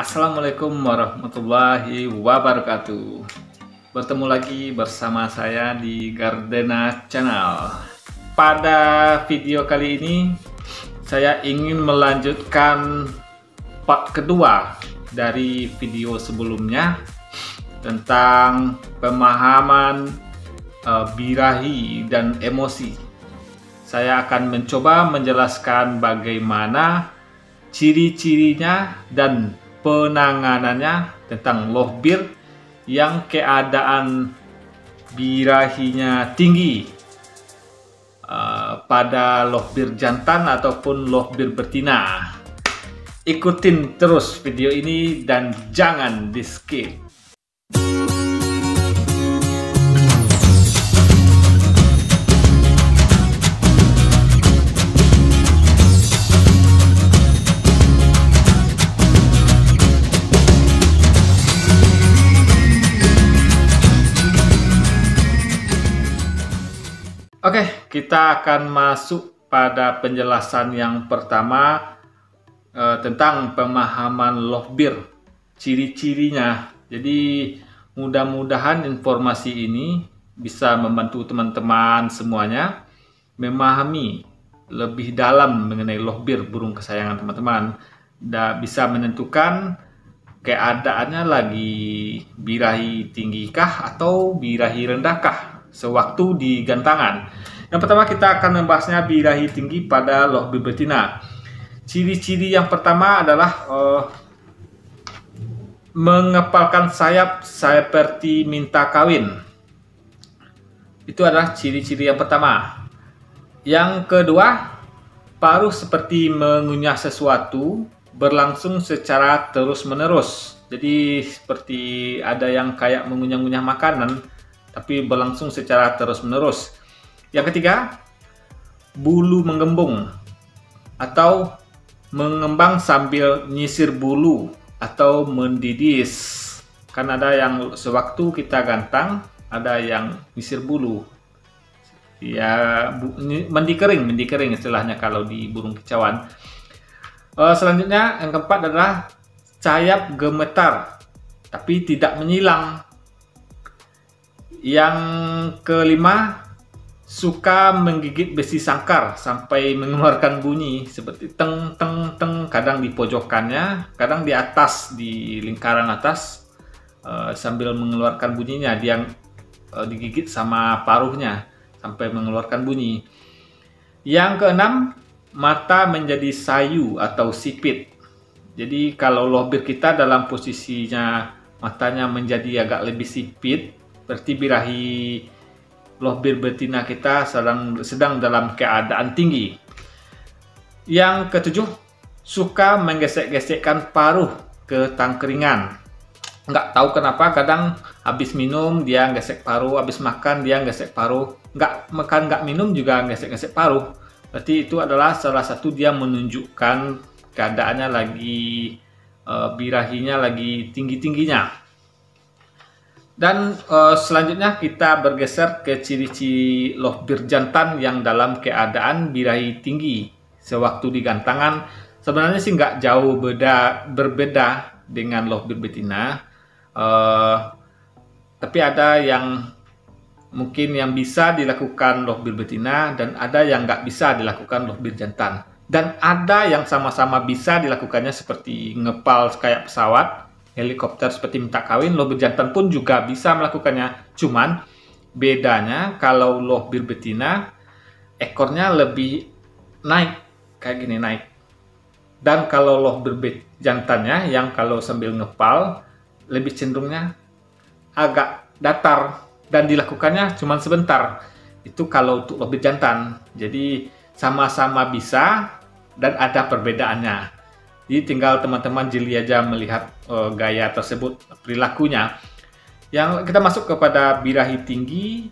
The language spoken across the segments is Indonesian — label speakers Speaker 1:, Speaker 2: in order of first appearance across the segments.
Speaker 1: Assalamualaikum warahmatullahi wabarakatuh. Bertemu lagi bersama saya di Gardena Channel. Pada video kali ini saya ingin melanjutkan part kedua dari video sebelumnya tentang pemahaman birahi dan emosi. Saya akan mencoba menjelaskan bagaimana ciri-cirinya dan penanganannya tentang loh bir yang keadaan birahinya tinggi pada loh bir jantan ataupun loh bir betina. Ikutin terus video ini dan jangan di skip. Oke, kita akan masuk pada penjelasan yang pertama tentang pemahaman loh bir, ciri-cirinya. Jadi mudah-mudahan informasi ini bisa membantu teman-teman semuanya memahami lebih dalam mengenai loh bir burung kesayangan teman-teman dan bisa menentukan keadaannya lagi birahi tinggikah atau birahi rendahkah sewaktu di gantangan. Yang pertama kita akan membahasnya birahi tinggi pada loh bir betina. Ciri-ciri yang pertama adalah mengepalkan sayap seperti minta kawin. Itu adalah ciri-ciri yang pertama. Yang kedua, paruh seperti mengunyah sesuatu berlangsung secara terus-menerus. Jadi seperti ada yang kayak mengunyah-ngunyah makanan tapi berlangsung secara terus-menerus. Yang ketiga, bulu menggembung atau mengembang sambil nyisir bulu atau mendidis. Kan ada yang sewaktu kita gantang, ada yang nyisir bulu. Ya, mandi kering istilahnya kalau di burung kicauan. Selanjutnya, yang keempat adalah sayap gemetar tapi tidak menyilang. Yang kelima, suka menggigit besi sangkar sampai mengeluarkan bunyi seperti teng teng teng, kadang di pojokannya, kadang di atas, di lingkaran atas, sambil mengeluarkan bunyinya. Dia digigit sama paruhnya sampai mengeluarkan bunyi. Yang keenam, mata menjadi sayu atau sipit. Jadi kalau loh bir kita dalam posisinya matanya menjadi agak lebih sipit, berarti birahi loh bir betina kita sedang dalam keadaan tinggi. Yang ketujuh, suka menggesek-gesekkan paruh ke tangkringan. Nggak tahu kenapa, kadang habis minum dia gesek paruh, habis makan dia gesek paruh, nggak makan nggak minum juga gesek-gesek paruh. Berarti itu adalah salah satu dia menunjukkan keadaannya lagi birahinya lagi tinggi-tingginya. Dan selanjutnya kita bergeser ke ciri-ciri loh bir jantan yang dalam keadaan birahi tinggi sewaktu di gantangan. Sebenarnya sih nggak jauh berbeda dengan loh bir betina, tapi ada yang mungkin yang bisa dilakukan loh bir betina dan ada yang nggak bisa dilakukan loh bir jantan. Dan ada yang sama-sama bisa dilakukannya seperti ngepal kayak pesawat, helikopter seperti minta kawin. Loh bir jantan pun juga bisa melakukannya. Cuman bedanya kalau loh bir betina ekornya lebih naik kayak gini, naik. Dan kalau loh bir jantannya yang kalau sambil ngepal lebih cenderungnya agak datar dan dilakukannya cuman sebentar. Itu kalau untuk loh bir jantan. Jadi sama-sama bisa dan ada perbedaannya. Jadi tinggal teman-teman jeli aja melihat gaya tersebut, perilakunya. Yang kita masuk kepada birahi tinggi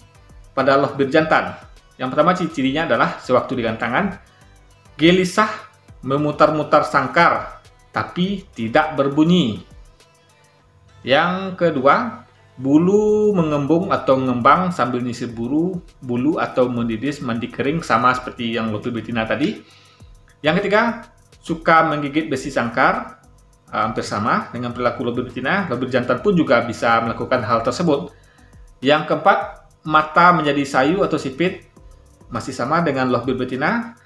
Speaker 1: pada loh bir jantan. Yang pertama ciri-cirinya adalah sewaktu di gantangan, gelisah memutar-mutar sangkar tapi tidak berbunyi. Yang kedua, bulu mengembung atau ngembang sambil nyisir bulu atau mendidis, mandi kering, sama seperti yang loh bir betina tadi. Yang ketiga, suka menggigit besi sangkar hampir sama dengan perilaku loh bir betina. Loh bir jantan pun juga bisa melakukan hal tersebut. Yang keempat, mata menjadi sayu atau sipit, masih sama dengan loh bir betina.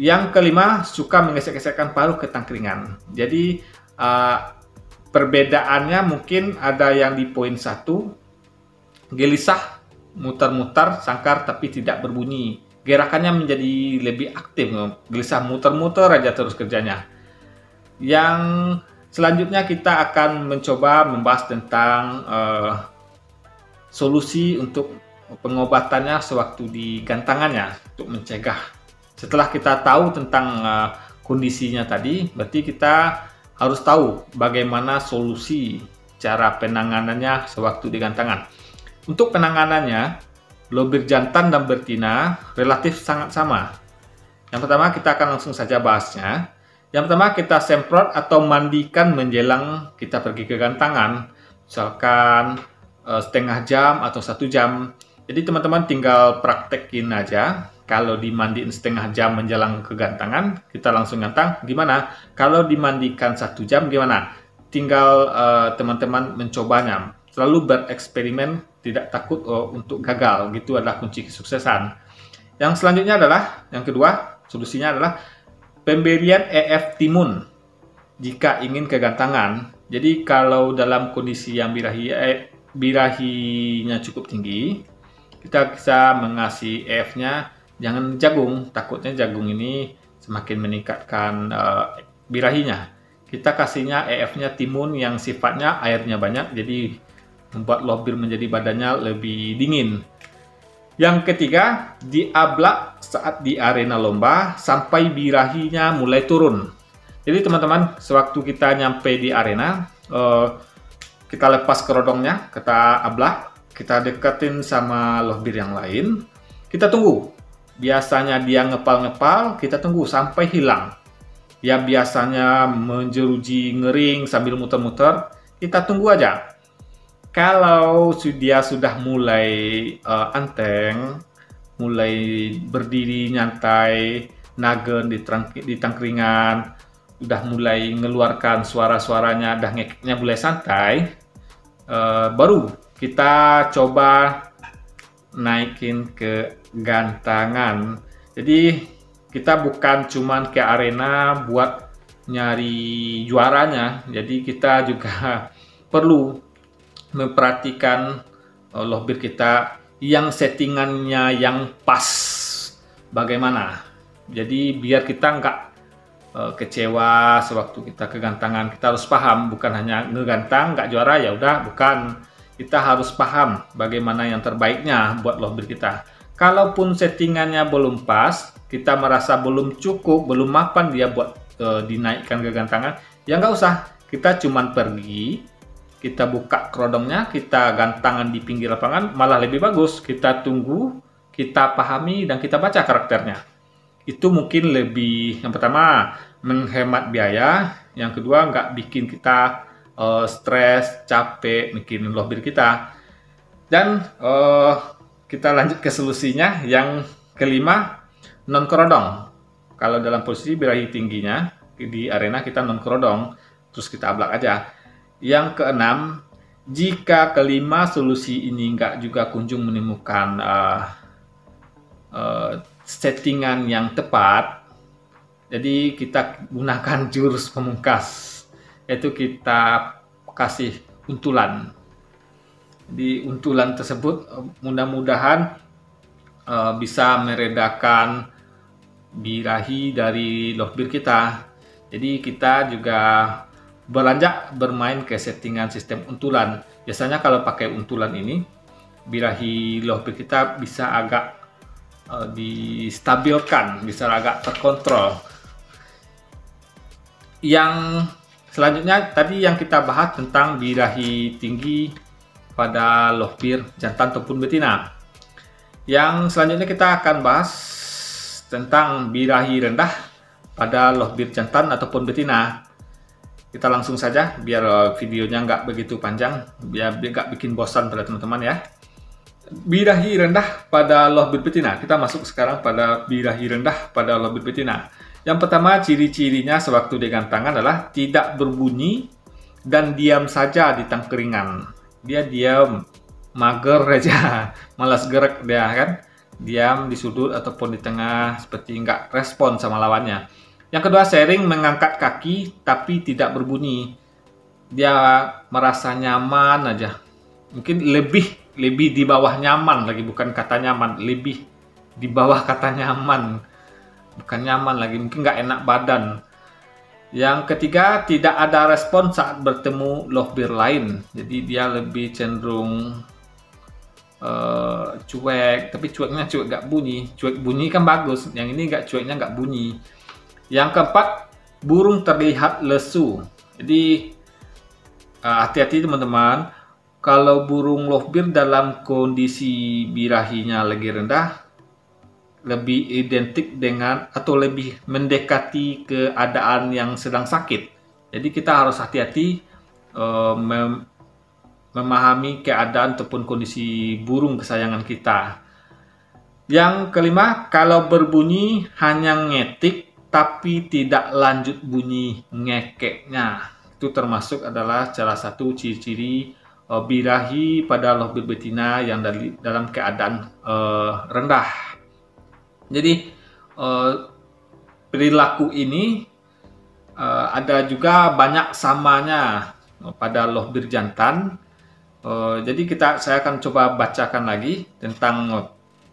Speaker 1: Yang kelima, suka menggesek-gesekkan paruh ke tangkringan. Jadi perbedaannya mungkin ada yang di poin 1, gelisah, muter-muter, sangkar tapi tidak berbunyi. Gerakannya menjadi lebih aktif, gelisah muter-muter aja terus kerjanya. Yang selanjutnya kita akan mencoba membahas tentang solusi untuk pengobatannya sewaktu di gantangannya untuk mencegah. Setelah kita tahu tentang kondisinya tadi, berarti kita harus tahu bagaimana solusi cara penanganannya sewaktu di gantangan. Untuk penanganannya, loh bir jantan dan betina relatif sangat sama. Yang pertama kita akan langsung saja bahasnya. Yang pertama kita semprot atau mandikan menjelang kita pergi ke gantangan. Misalkan setengah jam atau 1 jam. Jadi teman-teman tinggal praktekin aja. Kalau dimandiin setengah jam menjelang ke gantangan, kita langsung gantang. Gimana? Kalau dimandikan 1 jam, gimana? Tinggal teman-teman mencobanya. Selalu bereksperimen, tidak takut untuk gagal. Gitu adalah kunci kesuksesan. Yang selanjutnya adalah, yang kedua, solusinya adalah pemberian EF timun jika ingin ke gantangan. Jadi kalau dalam kondisi yang birahinya cukup tinggi, kita bisa mengasih EF-nya. Jangan jagung, takutnya jagung ini semakin meningkatkan birahinya. Kita kasihnya EF-nya timun yang sifatnya airnya banyak, jadi membuat loh bir menjadi badannya lebih dingin. Yang ketiga, diablak saat di arena lomba sampai birahinya mulai turun. Jadi teman-teman, sewaktu kita nyampe di arena, kita lepas kerodongnya, kita ablak, kita deketin sama loh bir yang lain, kita tunggu. Biasanya dia ngepal-ngepal, kita tunggu sampai hilang. Ya biasanya menjeruji ngering sambil muter-muter, kita tunggu aja. Kalau dia sudah mulai anteng, mulai berdiri nyantai, nagen di tangkringan, udah mulai ngeluarkan suara-suaranya, dah ngekeknya mulai santai, baru kita coba naikin ke gantangan. Jadi kita bukan cuman ke arena buat nyari juaranya, jadi kita juga perlu memperhatikan loh bir kita yang settingannya yang pas bagaimana. Jadi biar kita nggak kecewa sewaktu kita ke gantangan. Kita harus paham, bukan hanya ngegantang nggak juara ya udah, bukan. Kita harus paham bagaimana yang terbaiknya buat loh bir kita. Kalaupun settingannya belum pas, kita merasa belum cukup, belum mapan dia buat dinaikkan ke gantangan, ya nggak usah. Kita cuman pergi, kita buka kerodongnya, kita gantangan di pinggir lapangan, malah lebih bagus. Kita tunggu, kita pahami, dan kita baca karakternya. Itu mungkin lebih, yang pertama, menghemat biaya, yang kedua, nggak bikin kita stres, capek, mikirin loh bir kita. Dan kita lanjut ke solusinya. Yang kelima, non kerodong. Kalau dalam posisi birahi tingginya, di arena kita non kerodong, terus kita ablak aja. Yang keenam, jika kelima solusi ini nggak juga kunjung menemukan settingan yang tepat, jadi kita gunakan jurus pemungkas, yaitu kita kasih untulan. Di untulan tersebut mudah-mudahan bisa meredakan birahi dari loh bir kita. Jadi kita juga beranjak bermain ke settingan sistem untulan. Biasanya kalau pakai untulan ini, birahi loh bir kita bisa agak distabilkan, bisa agak terkontrol. Yang selanjutnya tadi yang kita bahas tentang birahi tinggi pada loh bir jantan ataupun betina. Yang selanjutnya kita akan bahas tentang birahi rendah pada loh bir jantan ataupun betina. Kita langsung saja biar videonya nggak begitu panjang, biar nggak bikin bosan pada teman-teman ya. Birahi rendah pada loh bir betina. Kita masuk sekarang pada birahi rendah pada loh bir betina. Yang pertama, ciri-cirinya sewaktu digantangan adalah tidak berbunyi dan diam saja di tangkringan. Dia diam, mager aja, malas gerak dia kan. Diam di sudut ataupun di tengah, seperti nggak respon sama lawannya. Yang kedua, sering mengangkat kaki tapi tidak berbunyi. Dia merasa nyaman aja. Mungkin lebih di bawah nyaman lagi, bukan kata nyaman, lebih di bawah kata nyaman. Bukan nyaman lagi, mungkin nggak enak badan. Yang ketiga, tidak ada respon saat bertemu lovebird lain. Jadi dia lebih cenderung cuek, tapi cueknya cuek nggak bunyi. Cuek bunyi kan bagus, yang ini nggak, cueknya nggak bunyi. Yang keempat, burung terlihat lesu. Jadi hati-hati teman-teman, kalau burung lovebird dalam kondisi birahinya lagi rendah, lebih identik dengan atau lebih mendekati keadaan yang sedang sakit. Jadi kita harus hati-hati memahami keadaan ataupun kondisi burung kesayangan kita. Yang kelima, kalau berbunyi hanya ngetik tapi tidak lanjut bunyi ngekeknya. Itu termasuk adalah salah satu ciri-ciri birahi pada lovebird betina yang dalam keadaan rendah. Jadi perilaku ini ada juga banyak samanya pada lovebird jantan. Jadi saya akan coba bacakan lagi tentang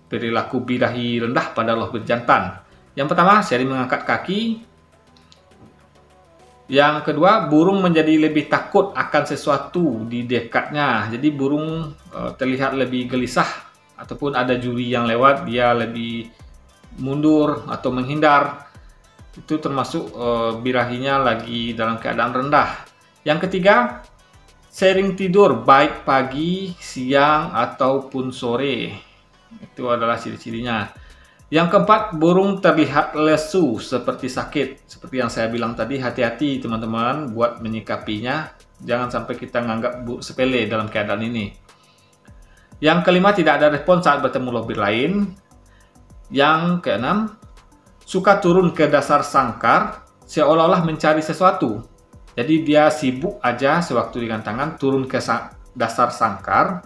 Speaker 1: perilaku birahi rendah pada lovebird jantan. Yang pertama, sering mengangkat kaki. Yang kedua, burung menjadi lebih takut akan sesuatu di dekatnya. Jadi burung terlihat lebih gelisah, ataupun ada juri yang lewat, dia lebih mundur atau menghindar. Itu termasuk birahinya lagi dalam keadaan rendah. Yang ketiga, sering tidur baik pagi, siang ataupun sore. Itu adalah ciri-cirinya. Yang keempat, burung terlihat lesu seperti sakit. Seperti yang saya bilang tadi, hati-hati teman-teman buat menyikapinya. Jangan sampai kita menganggap sepele dalam keadaan ini. Yang kelima, tidak ada respon saat bertemu lovebird lain. Yang keenam, suka turun ke dasar sangkar seolah-olah mencari sesuatu. Jadi dia sibuk aja sewaktu digantangan, turun ke dasar sangkar,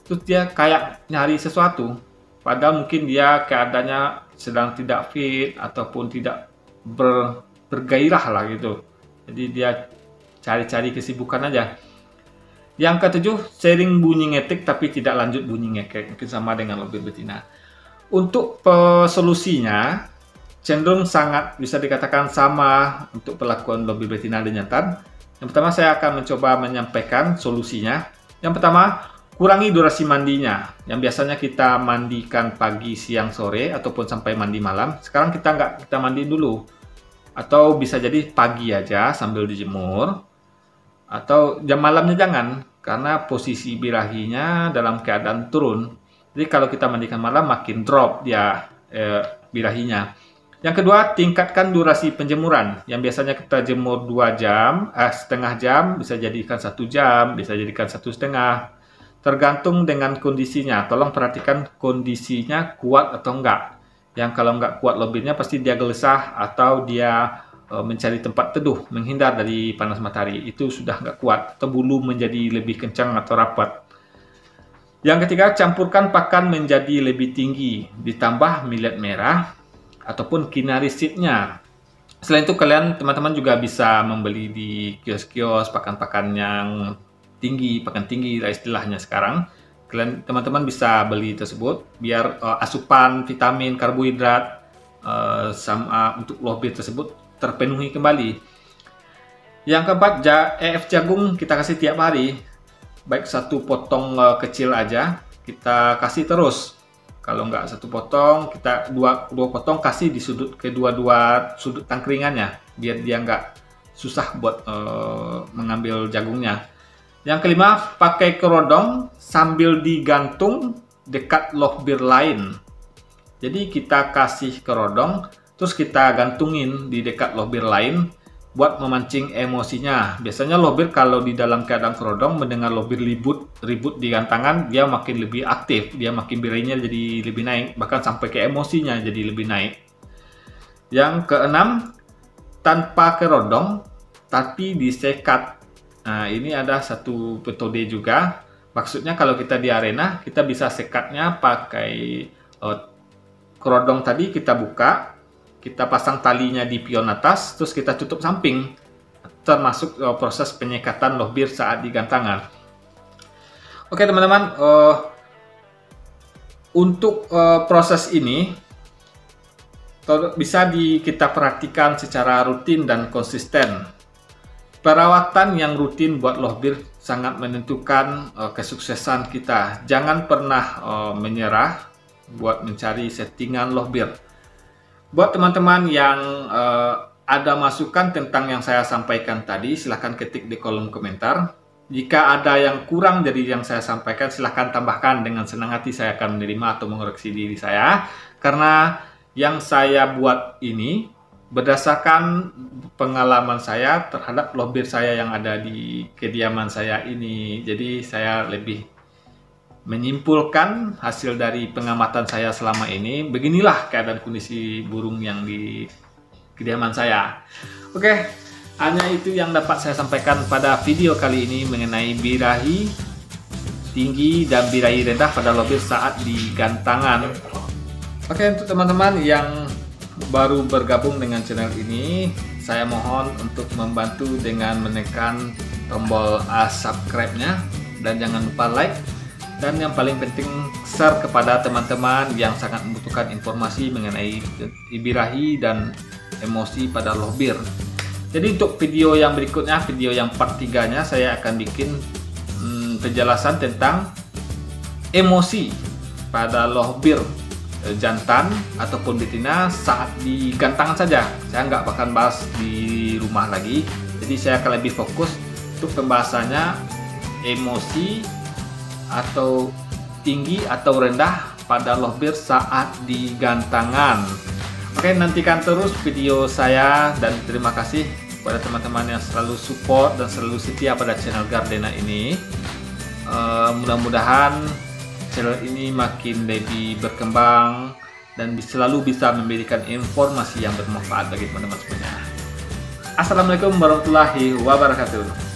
Speaker 1: terus dia kayak nyari sesuatu. Padahal mungkin dia keadaannya sedang tidak fit ataupun tidak bergairah lah gitu. Jadi dia cari-cari kesibukan aja. Yang ketujuh, sering bunyi ngetik tapi tidak lanjut bunyi ngekek. Mungkin sama dengan lovebird betina. Untuk solusinya, cenderung sangat bisa dikatakan sama untuk perlakuan lovebird betina dan jantan. Yang pertama, saya akan mencoba menyampaikan solusinya. Yang pertama, kurangi durasi mandinya. Yang biasanya kita mandikan pagi, siang, sore, ataupun sampai mandi malam. Sekarang kita mandi dulu. Atau bisa jadi pagi aja sambil dijemur. Atau jam malamnya jangan, karena posisi birahinya dalam keadaan turun. Jadi kalau kita mandikan malam makin drop dia birahinya. Yang kedua, tingkatkan durasi penjemuran. Yang biasanya kita jemur 2 jam, setengah jam, bisa jadikan 1 jam, bisa jadikan 1,5. Tergantung dengan kondisinya. Tolong perhatikan kondisinya kuat atau enggak. Yang kalau enggak kuat lovebird-nya pasti dia gelisah atau dia mencari tempat teduh, menghindar dari panas matahari. Itu sudah enggak kuat. Atau bulu menjadi lebih kencang atau rapat. Yang ketiga, campurkan pakan menjadi lebih tinggi. Ditambah millet merah ataupun kinarisidnya. Selain itu, kalian teman-teman juga bisa membeli di kios-kios pakan-pakan yang tinggi, pakan tinggi istilahnya sekarang. Kalian teman-teman bisa beli tersebut biar asupan vitamin, karbohidrat sama untuk lovebird tersebut terpenuhi kembali. Yang keempat, EF jagung kita kasih tiap hari. Baik 1 potong kecil aja kita kasih terus. Kalau nggak 1 potong, kita 2 potong kasih di kedua-dua sudut tangkringannya biar dia nggak susah buat mengambil jagungnya. Yang kelima, pakai kerodong sambil digantung dekat lovebird lain. Jadi kita kasih kerodong, terus kita gantungin di dekat lovebird lain buat memancing emosinya. Biasanya lovebird kalau di dalam keadaan kerodong mendengar lovebird ribut di gantangan, dia makin lebih aktif, dia makin birahinya jadi lebih naik, bahkan sampai ke emosinya jadi lebih naik. Yang keenam, tanpa kerodong tapi disekat. Nah, ini ada satu metode juga. Maksudnya kalau kita di arena, kita bisa sekatnya pakai kerodong tadi kita buka, kita pasang talinya di pion atas, terus kita tutup samping, termasuk proses penyekatan loh bir saat digantangan. Oke teman-teman, untuk proses ini bisa kita perhatikan secara rutin dan konsisten. Perawatan yang rutin buat loh bir sangat menentukan kesuksesan kita. Jangan pernah menyerah buat mencari settingan loh bir. Buat teman-teman yang ada masukan tentang yang saya sampaikan tadi, silahkan ketik di kolom komentar. Jika ada yang kurang dari yang saya sampaikan, silahkan tambahkan. Dengan senang hati saya akan menerima atau mengoreksi diri saya. Karena yang saya buat ini berdasarkan pengalaman saya terhadap loh bir saya yang ada di kediaman saya ini. Jadi saya lebih menyimpulkan hasil dari pengamatan saya selama ini. Beginilah keadaan kondisi burung yang di kediaman saya. Oke. Hanya itu yang dapat saya sampaikan pada video kali ini mengenai birahi tinggi dan birahi rendah pada loh bir saat digantangan. Oke, untuk teman-teman yang baru bergabung dengan channel ini, saya mohon untuk membantu dengan menekan tombol subscribe-nya dan jangan lupa like, dan yang paling penting share kepada teman-teman yang sangat membutuhkan informasi mengenai birahi dan emosi pada loh bir. Jadi untuk video yang berikutnya, video yang part 3-nya, saya akan bikin penjelasan tentang emosi pada loh bir jantan ataupun betina saat digantangan saja. Saya nggak bakal bahas di rumah lagi. Jadi saya akan lebih fokus untuk pembahasannya emosi atau tinggi atau rendah pada loh bir saat digantangan. Oke, nantikan terus video saya dan terima kasih kepada teman-teman yang selalu support dan selalu setia pada channel Gardena ini. Mudah-mudahan channel ini makin lebih berkembang dan selalu bisa memberikan informasi yang bermanfaat bagi teman-teman semuanya. Assalamualaikum warahmatullahi wabarakatuh.